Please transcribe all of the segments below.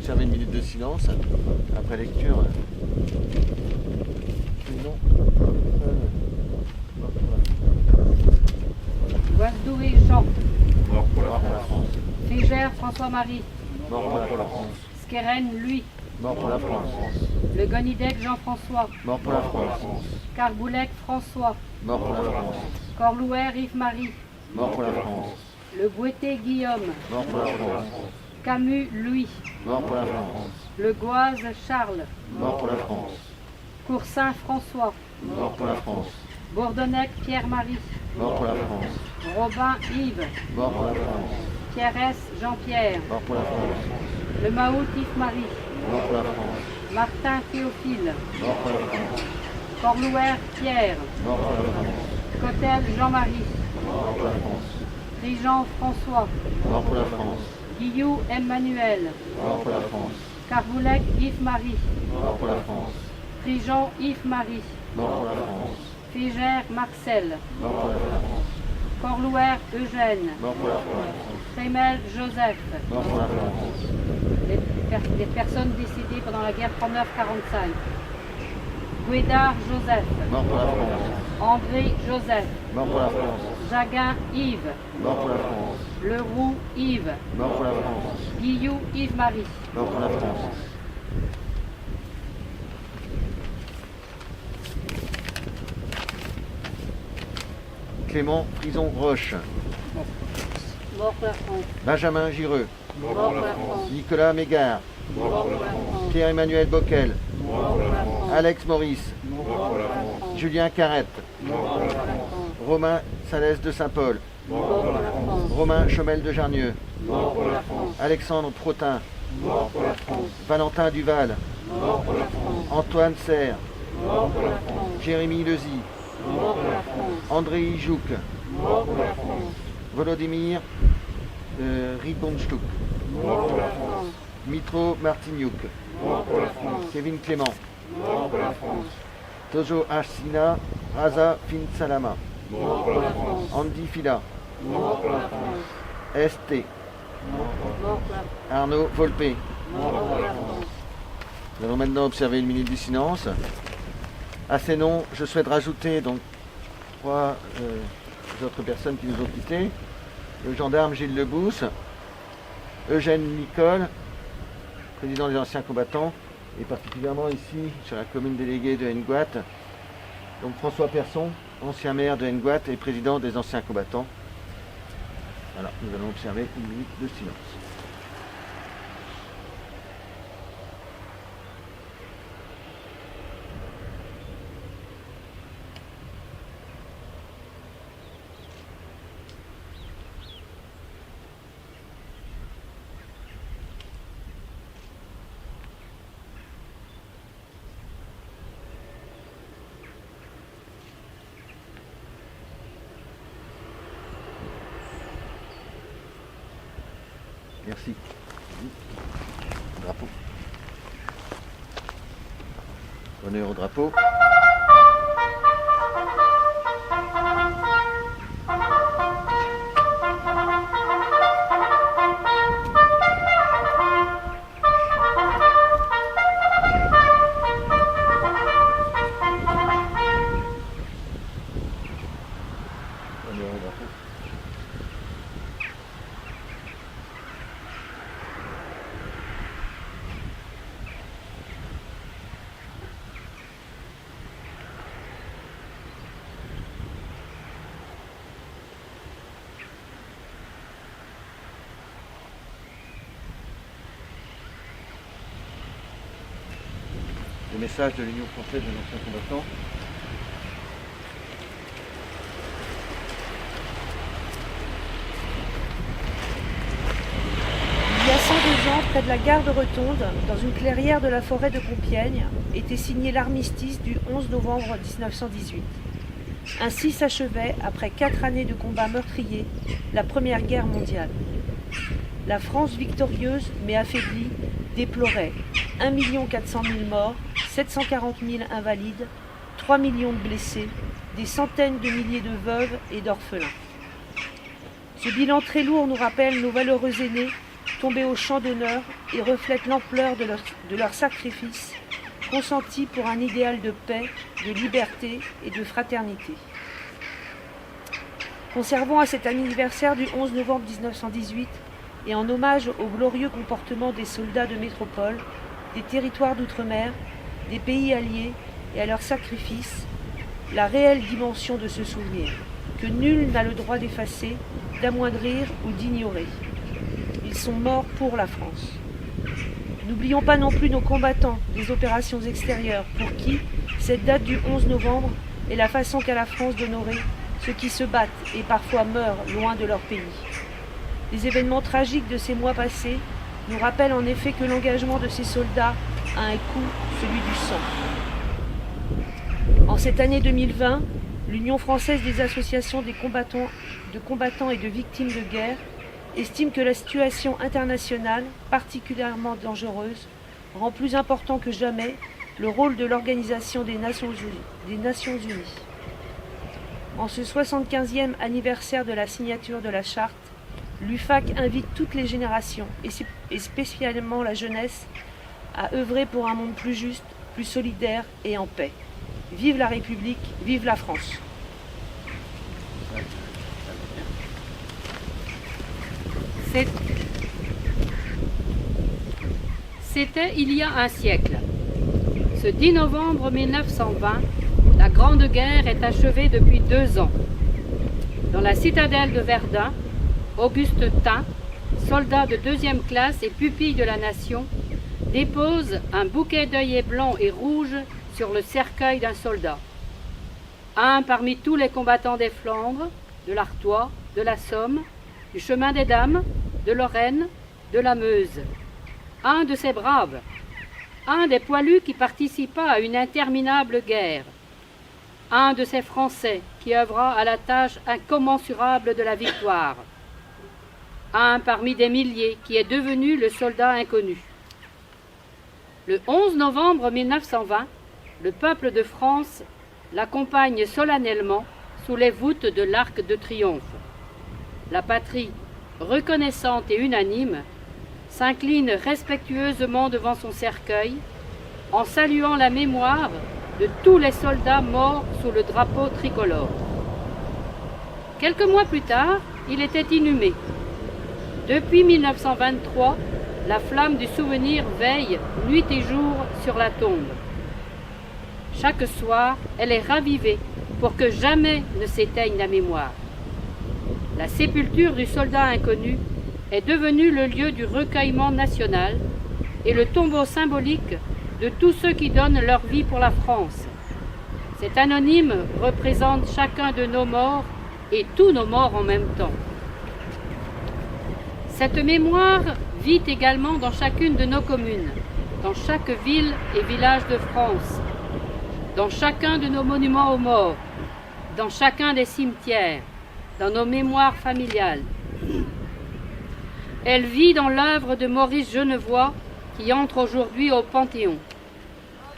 observer une minute de silence après lecture. Sinon, Guasdoué Jean. Mort pour la mort pour la France. France. Fégère François-Marie. Mort pour la France. Skeren Louis. Mort pour la France. Le Gonidec Jean-François. Mort pour la France. Carboulec François. Mort pour la France. Corlouer Yves-Marie. Mort pour la France. Le Bouété Guillaume. Mort pour la France. Camus Louis. Mort pour la France. Le Goise Charles. Mort pour la France. Coursin François. Mort pour la France. Bourdonnec Pierre-Marie. Mort pour la France. Robin Yves. Mort pour la France. Pierrès Jean-Pierre. Mort pour la France. Le Mahout Yves-Marie. Mort pour la France. Martin Théophile. Mort pour la France. Corlouer Pierre. Mort pour la France. Cotel Jean-Marie. Mort pour la France. Prigent François. Mort pour la France. Guillou Emmanuel. Mort pour la France. Carboulec Yves-Marie. Mort pour la France. Prigent Yves-Marie. Mort pour la France. Fégère Marcel. Mort pour la France. Corlouer Eugène. Mort pour la France. Trémel Joseph. Mort pour la France. Les personnes décédées pendant la guerre 39-45. Guédard Joseph. Mort pour la France. André Joseph. Mort pour la France. Jaguin Yves. Mort pour la France. Leroux Yves. Mort pour la France. Guillou Yves-Marie. Mort pour la France. Clément Frison Roche. Mort pour la France. Benjamin Gireux. Mort pour la France. Nicolas Mégard. Mort pour la France. Pierre-Emmanuel Bockel. Mort pour la France. Alex Maurice. Mort pour la France. Julien Carrette. Mort pour la France. Romain Salès de Saint-Paul. Mort pour la France. Romain Chomel de Jarnieux. Mort pour la France. Alexandre Protin. Mort pour la France. Valentin Duval. Mort pour la France. Antoine Serre. Mort pour la France. Jérémy Lezy. Mort pour la France. André Ijouk. Mort pour la France. Volodymyr Ribonchtuk. Mort pour la France. Mitro Martignouk. Mort pour la France. Kevin Clément. Mort pour la France. Tojo Ashina Raza Finsalama. Mort pour la France. Andy Fila. Mort pour la France. ST. Mort pour la France. Arnaud Volpé. Mort pour la France. Nous allons maintenant observer une minute du silence. À ces noms, je souhaite rajouter donc trois autres personnes qui nous ont quittés. Le gendarme Gilles Lebousse, Eugène Nicole, président des anciens combattants, et particulièrement ici, sur la commune déléguée de Nguat, donc François Persson, ancien maire de Nguat et président des anciens combattants. Voilà, nous allons observer une minute de silence. Merci. Drapeau. Honneur au drapeau. Honneur au drapeau. Le message de l'Union française des anciens combattants. Il y a 102 ans, près de la gare de Retonde, dans une clairière de la forêt de Compiègne, était signé l'armistice du 11 novembre 1918. Ainsi s'achevait, après 4 années de combats meurtriers, la Première Guerre mondiale. La France victorieuse, mais affaiblie, déplorait 1 400 000 morts, 740 000 invalides, 3 millions de blessés, des centaines de milliers de veuves et d'orphelins. Ce bilan très lourd nous rappelle nos valeureux aînés, tombés au champ d'honneur et reflètent l'ampleur de leur sacrifice consenti pour un idéal de paix, de liberté et de fraternité. Conservons à cet anniversaire du 11 novembre 1918 et en hommage au glorieux comportement des soldats de métropole, des territoires d'outre-mer, des pays alliés et à leur sacrifice, la réelle dimension de ce souvenir, que nul n'a le droit d'effacer, d'amoindrir ou d'ignorer. Ils sont morts pour la France. N'oublions pas non plus nos combattants des opérations extérieures, pour qui cette date du 11 novembre est la façon qu'a la France d'honorer ceux qui se battent et parfois meurent loin de leur pays. Les événements tragiques de ces mois passés nous rappellent en effet que l'engagement de ces soldats a un coût, celui du sang. En cette année 2020, l'Union française des associations de combattants et de victimes de guerre estime que la situation internationale, particulièrement dangereuse, rend plus important que jamais le rôle de l'Organisation des Nations Unies. En ce 75e anniversaire de la signature de la Charte, l'UFAC invite toutes les générations, et spécialement la jeunesse, à œuvrer pour un monde plus juste, plus solidaire et en paix. Vive la République, vive la France! C'était il y a un siècle. Ce 10 novembre 1920, la Grande Guerre est achevée depuis 2 ans. Dans la citadelle de Verdun, Auguste Thym, soldat de 2e classe et pupille de la nation, dépose un bouquet d'œillets blancs et rouges sur le cercueil d'un soldat. Un parmi tous les combattants des Flandres, de l'Artois, de la Somme, du chemin des Dames, de Lorraine, de la Meuse. Un de ces braves, un des poilus qui participa à une interminable guerre. Un de ces Français qui œuvra à la tâche incommensurable de la victoire. Un parmi des milliers qui est devenu le soldat inconnu. Le 11 novembre 1920, le peuple de France l'accompagne solennellement sous les voûtes de l'Arc de Triomphe. La patrie, reconnaissante et unanime, s'incline respectueusement devant son cercueil en saluant la mémoire de tous les soldats morts sous le drapeau tricolore. Quelques mois plus tard, il était inhumé. Depuis 1923, la flamme du souvenir veille nuit et jour sur la tombe. Chaque soir, elle est ravivée pour que jamais ne s'éteigne la mémoire. La sépulture du soldat inconnu est devenue le lieu du recueillement national et le tombeau symbolique de tous ceux qui donnent leur vie pour la France. Cet anonyme représente chacun de nos morts et tous nos morts en même temps. Cette mémoire vit également dans chacune de nos communes, dans chaque ville et village de France, dans chacun de nos monuments aux morts, dans chacun des cimetières, dans nos mémoires familiales. Elle vit dans l'œuvre de Maurice Genevoix qui entre aujourd'hui au Panthéon.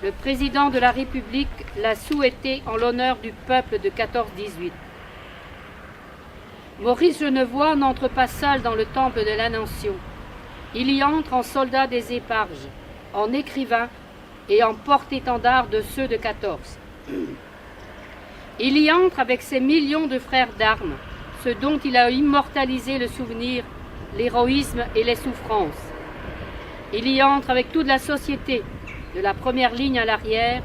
Le président de la République l'a souhaité en l'honneur du peuple de 14-18. Maurice Genevoix n'entre pas seul dans le temple de la Nation. Il y entre en soldat des éparges, en écrivain et en porte-étendard de ceux de 14. Il y entre avec ses millions de frères d'armes, ceux dont il a immortalisé le souvenir, l'héroïsme et les souffrances. Il y entre avec toute la société, de la première ligne à l'arrière,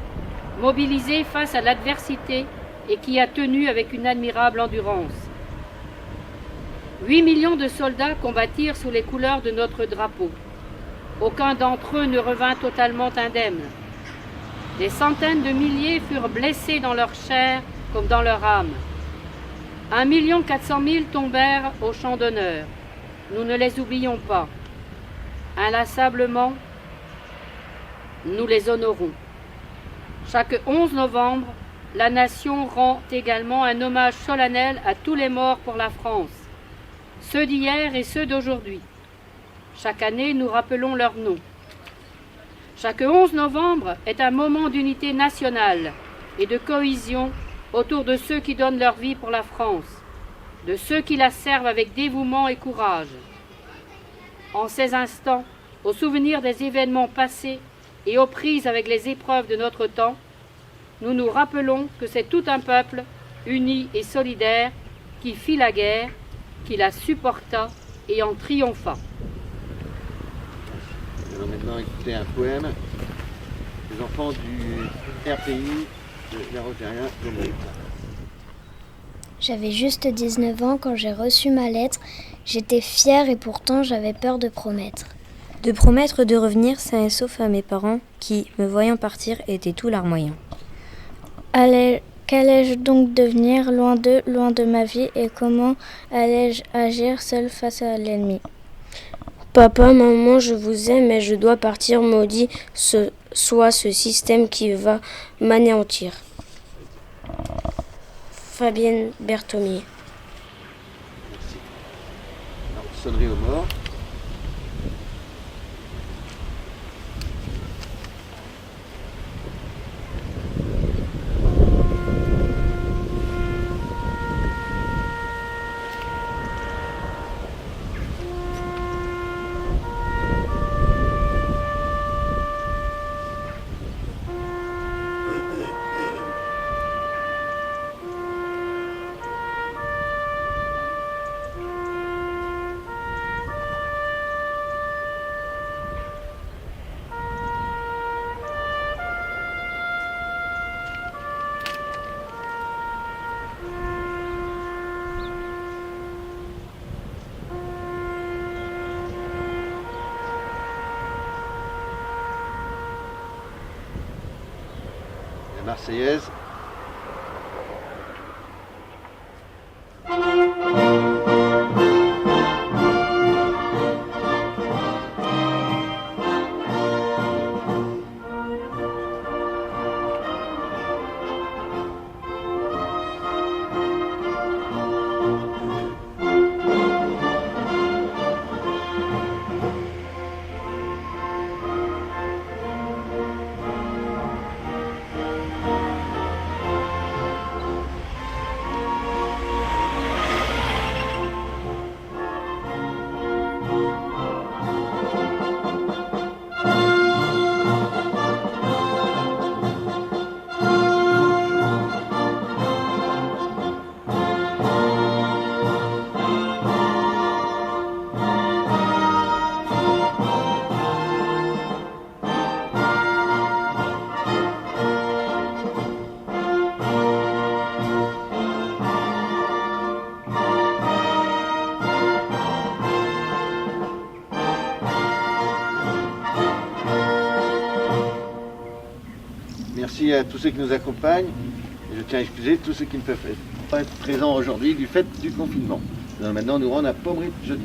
mobilisée face à l'adversité et qui a tenu avec une admirable endurance. 8 millions de soldats combattirent sous les couleurs de notre drapeau. Aucun d'entre eux ne revint totalement indemne. Des centaines de milliers furent blessés dans leur chair comme dans leur âme. 1 400 000 tombèrent au champ d'honneur. Nous ne les oublions pas. Inlassablement, nous les honorons. Chaque 11 novembre, la nation rend également un hommage solennel à tous les morts pour la France, ceux d'hier et ceux d'aujourd'hui. Chaque année, nous rappelons leurs noms. Chaque 11 novembre est un moment d'unité nationale et de cohésion autour de ceux qui donnent leur vie pour la France, de ceux qui la servent avec dévouement et courage. en ces instants, au souvenir des événements passés et aux prises avec les épreuves de notre temps, nous nous rappelons que c'est tout un peuple, uni et solidaire, qui fit la guerre, qui la supporta et en triompha. Nous allons maintenant écouter un poème des enfants du RPI de la Rotarienne de Meaux. J'avais juste 19 ans quand j'ai reçu ma lettre. J'étais fière et pourtant j'avais peur de promettre. De promettre de revenir sain et sauf à mes parents qui, me voyant partir, étaient tout larmoyants. Qu'allais-je donc devenir loin de ma vie et comment allais-je agir seul face à l'ennemi? Papa, maman, je vous aime, mais je dois partir, maudit soit ce système qui va m'anéantir. Fabienne Berthomier. Merci. Alors, sonnerie aux morts. La Marseillaise. Merci à tous ceux qui nous accompagnent. Et je tiens à excuser tous ceux qui ne peuvent pas être présents aujourd'hui du fait du confinement. Nous allons maintenant nous rendre à Pommery jeudi.